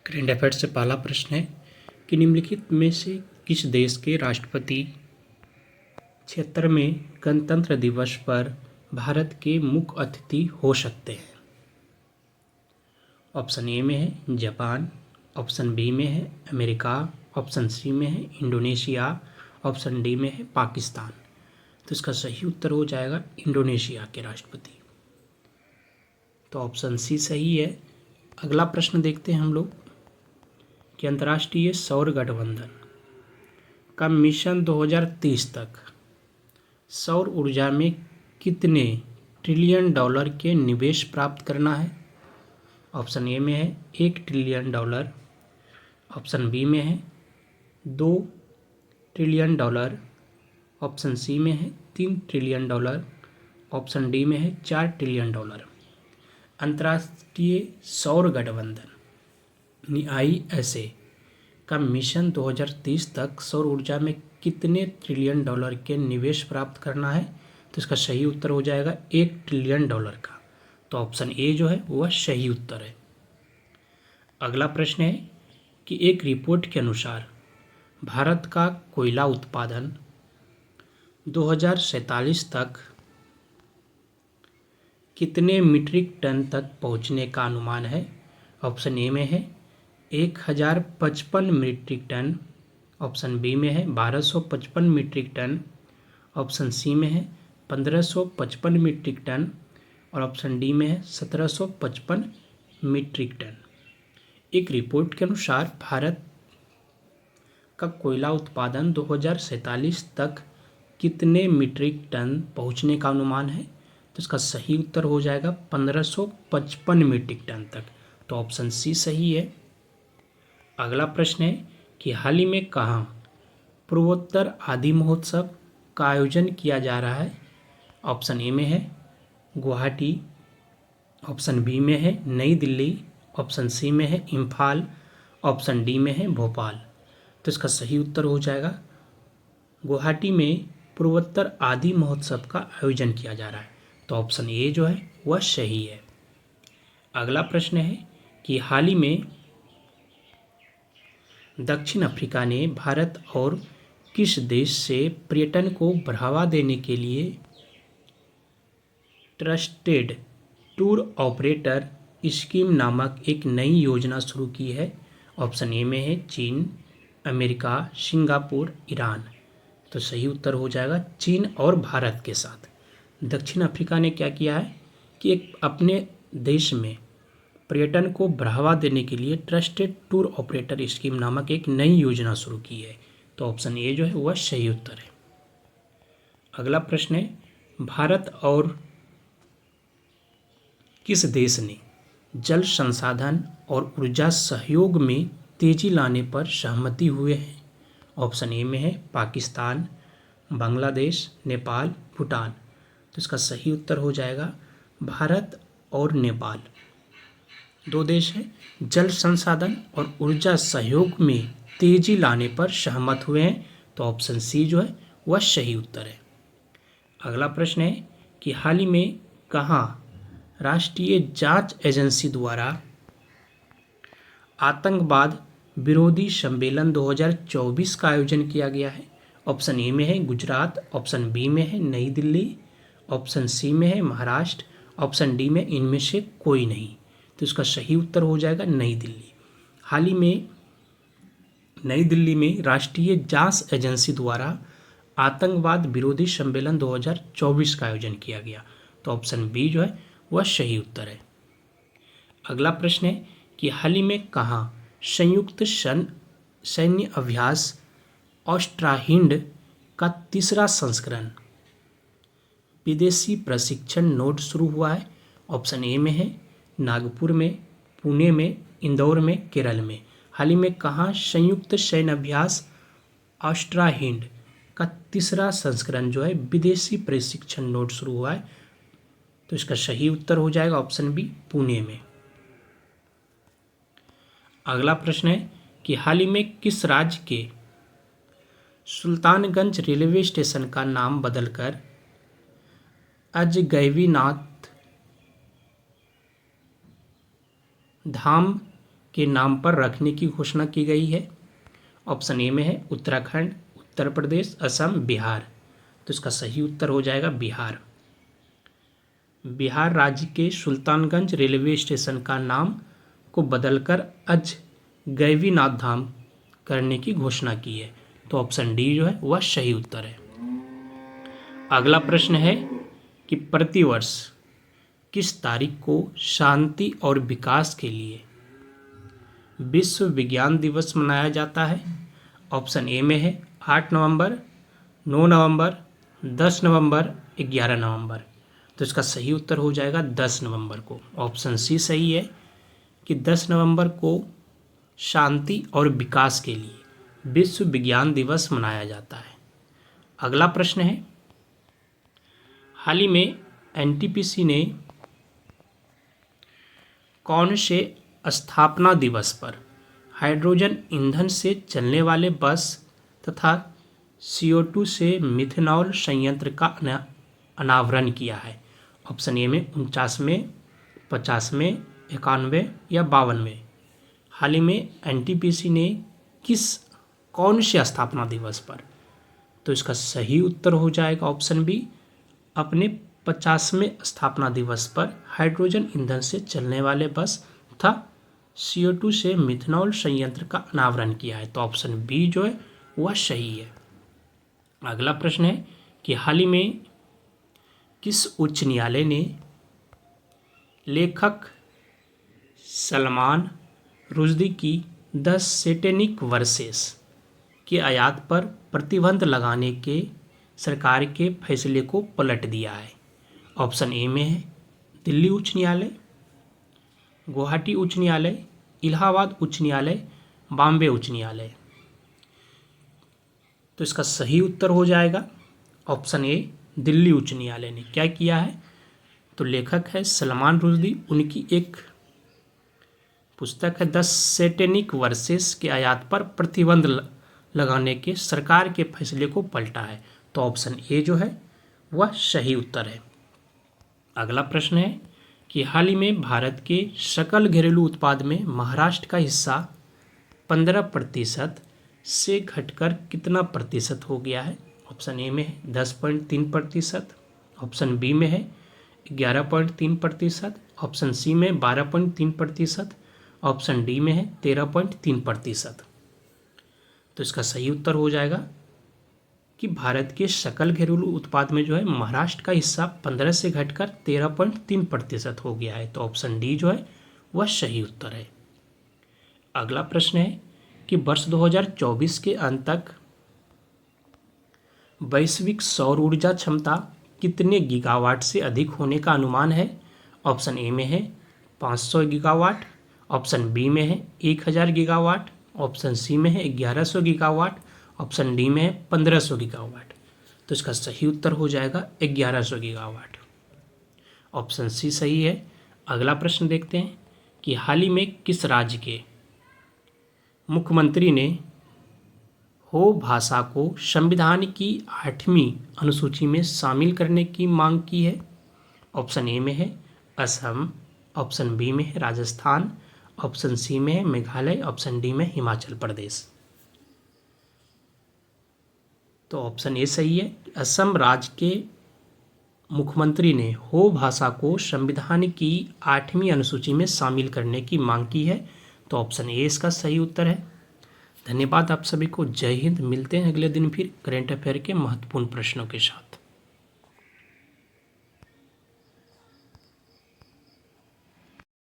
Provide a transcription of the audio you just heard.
Current affairs से पहला प्रश्न है कि निम्नलिखित में से किस देश के राष्ट्रपति 76वें गणतंत्र दिवस पर भारत के मुख्य अतिथि हो सकते हैं। ऑप्शन ए में है जापान, ऑप्शन बी में है अमेरिका, ऑप्शन सी में है इंडोनेशिया, ऑप्शन डी में है पाकिस्तान। तो इसका सही उत्तर हो जाएगा इंडोनेशिया के राष्ट्रपति। तो ऑप्शन सी सही है। अगला प्रश्न देखते हैं हम लोग कि अंतर्राष्ट्रीय सौर गठबंधन का मिशन 2030 तक सौर ऊर्जा में कितने ट्रिलियन डॉलर के निवेश प्राप्त करना है। ऑप्शन ए में है 1 ट्रिलियन डॉलर, ऑप्शन बी में है 2 ट्रिलियन डॉलर, ऑप्शन सी में है 3 ट्रिलियन डॉलर, ऑप्शन डी में है 4 ट्रिलियन डॉलर। अंतर्राष्ट्रीय सौर गठबंधन ISA का मिशन 2030 तक सौर ऊर्जा में कितने ट्रिलियन डॉलर के निवेश प्राप्त करना है। तो इसका सही उत्तर हो जाएगा 1 ट्रिलियन डॉलर का। तो ऑप्शन ए जो है वह सही उत्तर है। अगला प्रश्न है कि एक रिपोर्ट के अनुसार भारत का कोयला उत्पादन 2047 तक कितने मीट्रिक टन तक पहुंचने का अनुमान है। ऑप्शन ए में है 1055 मीट्रिक टन, ऑप्शन बी में है 1255 मीट्रिक टन, ऑप्शन सी में है 1555 मीट्रिक टन और ऑप्शन डी में है 1755 मीट्रिक टन। एक रिपोर्ट के अनुसार भारत का कोयला उत्पादन 2047 तक कितने मीट्रिक टन पहुंचने का अनुमान है। तो इसका सही उत्तर हो जाएगा 1555 मीट्रिक टन तक। तो ऑप्शन सी सही है। अगला प्रश्न है कि हाल ही में कहाँ पूर्वोत्तर आदि महोत्सव का आयोजन किया जा रहा है। ऑप्शन ए में है गुवाहाटी, ऑप्शन बी में है नई दिल्ली, ऑप्शन सी में है इम्फाल, ऑप्शन डी में है भोपाल। तो इसका सही उत्तर हो जाएगा गुवाहाटी में पूर्वोत्तर आदि महोत्सव का आयोजन किया जा रहा है। तो ऑप्शन ए जो है वह सही है। अगला प्रश्न है कि हाल ही में दक्षिण अफ्रीका ने भारत और किस देश से पर्यटन को बढ़ावा देने के लिए ट्रस्टेड टूर ऑपरेटर स्कीम नामक एक नई योजना शुरू की है। ऑप्शन ए में है चीन, अमेरिका, सिंगापुर, ईरान। तो सही उत्तर हो जाएगा चीन और भारत के साथ। दक्षिण अफ्रीका ने क्या किया है कि एक अपने देश में पर्यटन को बढ़ावा देने के लिए ट्रस्टेड टूर ऑपरेटर स्कीम नामक एक नई योजना शुरू की है। तो ऑप्शन ए जो है वह सही उत्तर है। अगला प्रश्न है भारत और किस देश ने जल संसाधन और ऊर्जा सहयोग में तेजी लाने पर सहमति हुए हैं। ऑप्शन ए में है पाकिस्तान, बांग्लादेश, नेपाल, भूटान। तो इसका सही उत्तर हो जाएगा भारत और नेपाल। दो देश हैं जल संसाधन और ऊर्जा सहयोग में तेजी लाने पर सहमत हुए हैं। तो ऑप्शन सी जो है वह सही उत्तर है। अगला प्रश्न है कि हाल ही में कहाँ राष्ट्रीय जांच एजेंसी द्वारा आतंकवाद विरोधी सम्मेलन 2024 का आयोजन किया गया है। ऑप्शन ए में है गुजरात, ऑप्शन बी में है नई दिल्ली, ऑप्शन सी में है महाराष्ट्र, ऑप्शन डी में इनमें से कोई नहीं। तो इसका सही उत्तर हो जाएगा नई दिल्ली। हाल ही में नई दिल्ली में राष्ट्रीय जांच एजेंसी द्वारा आतंकवाद विरोधी सम्मेलन 2024 का आयोजन किया गया। तो ऑप्शन बी जो है वह सही उत्तर है। अगला प्रश्न है कि हाल ही में कहाँ संयुक्त सैन्य अभ्यास ऑस्ट्राहिंड का तीसरा संस्करण विदेशी प्रशिक्षण नोड शुरू हुआ है। ऑप्शन ए में है नागपुर में, पुणे में, इंदौर में, केरल में। हाल ही में कहाँ संयुक्त सैन्य अभ्यास ऑस्ट्राहिंड का तीसरा संस्करण जो है विदेशी प्रशिक्षण नोड शुरू हुआ है। तो इसका सही उत्तर हो जाएगा ऑप्शन बी पुणे में। अगला प्रश्न है कि हाल ही में किस राज्य के सुल्तानगंज रेलवे स्टेशन का नाम बदलकर अजगैबीनाथ धाम के नाम पर रखने की घोषणा की गई है? ऑप्शन ए में है उत्तराखंड, उत्तर प्रदेश, असम, बिहार। तो इसका सही उत्तर हो जाएगा बिहार। बिहार राज्य के सुल्तानगंज रेलवे स्टेशन का नाम को बदलकर अज गैवीनाथ धाम करने की घोषणा की है। तो ऑप्शन डी जो है वह सही उत्तर है। अगला प्रश्न है कि प्रतिवर्ष किस तारीख को शांति और विकास के लिए विश्व विज्ञान दिवस मनाया जाता है? ऑप्शन ए में है 8 नवंबर, 9 नवंबर, 10 नवंबर, 11 नवंबर। तो इसका सही उत्तर हो जाएगा 10 नवंबर को। ऑप्शन सी सही है कि 10 नवंबर को शांति और विकास के लिए विश्व विज्ञान दिवस मनाया जाता है। अगला प्रश्न है, हाल ही में एनटीपीसी ने कौन से स्थापना दिवस पर हाइड्रोजन ईंधन से चलने वाले बस तथा CO2 से मिथेनॉल संयंत्र का अनावरण किया है? ऑप्शन ए में 49वें, 50वें, 91वें या 52वें। हाल ही में एनटीपीसी ने कौन से स्थापना दिवस पर? तो इसका सही उत्तर हो जाएगा ऑप्शन बी, अपने 50वें स्थापना दिवस पर हाइड्रोजन ईंधन से चलने वाले बस तथा CO2 से मिथेनॉल संयंत्र का अनावरण किया है। तो ऑप्शन बी जो है वह सही है। अगला प्रश्न है कि हाल ही में किस उच्च न्यायालय ने लेखक सलमान रुश्दी की द सैटेनिक वर्सेस के आयात पर प्रतिबंध लगाने के सरकार के फैसले को पलट दिया है? ऑप्शन ए में है दिल्ली उच्च न्यायालय, गुवाहाटी उच्च न्यायालय, इलाहाबाद उच्च न्यायालय, बॉम्बे उच्च न्यायालय। तो इसका सही उत्तर हो जाएगा ऑप्शन ए, दिल्ली उच्च न्यायालय ने क्या किया है? तो लेखक है सलमान रुश्दी, उनकी एक पुस्तक है द सैटेनिक वर्सेस के आयात पर प्रतिबंध लगाने के सरकार के फैसले को पलटा है। तो ऑप्शन ए जो है वह सही उत्तर है। अगला प्रश्न है कि हाल ही में भारत के सकल घरेलू उत्पाद में महाराष्ट्र का हिस्सा 15% से घटकर कितना प्रतिशत हो गया है? ऑप्शन ए में है 10.3%, ऑप्शन बी में है 11.3%, ऑप्शन सी में 12.3%, ऑप्शन डी में है 13.3%। तो इसका सही उत्तर हो जाएगा कि भारत के सकल घरेलू उत्पाद में जो है महाराष्ट्र का हिस्सा 15 से घटकर 13.3% हो गया है। तो ऑप्शन डी जो है वह सही उत्तर है। अगला प्रश्न है कि वर्ष 2024 के अंत तक वैश्विक सौर ऊर्जा क्षमता कितने गीगावाट से अधिक होने का अनुमान है? ऑप्शन ए में है 500 गीगावाट, ऑप्शन बी में है 1000 गीगावाट, ऑप्शन सी में है 1100 गीगावाट, ऑप्शन डी में है 1500 गीगावाट। तो इसका सही उत्तर हो जाएगा 1100 गीगावाट। ऑप्शन सी सही है। अगला प्रश्न देखते हैं कि हाल ही में किस राज्य के मुख्यमंत्री ने हो भाषा को संविधान की 8वीं अनुसूची में शामिल करने की मांग की है? ऑप्शन ए में है असम, ऑप्शन बी में है राजस्थान, ऑप्शन सी में है मेघालय, ऑप्शन डी में हिमाचल प्रदेश। तो ऑप्शन ए सही है। असम राज्य के मुख्यमंत्री ने हो भाषा को संविधान की 8वीं अनुसूची में शामिल करने की मांग की है। तो ऑप्शन ए इसका सही उत्तर है। धन्यवाद आप सभी को। जय हिंद। मिलते हैं अगले दिन फिर करेंट अफेयर के महत्वपूर्ण प्रश्नों के साथ।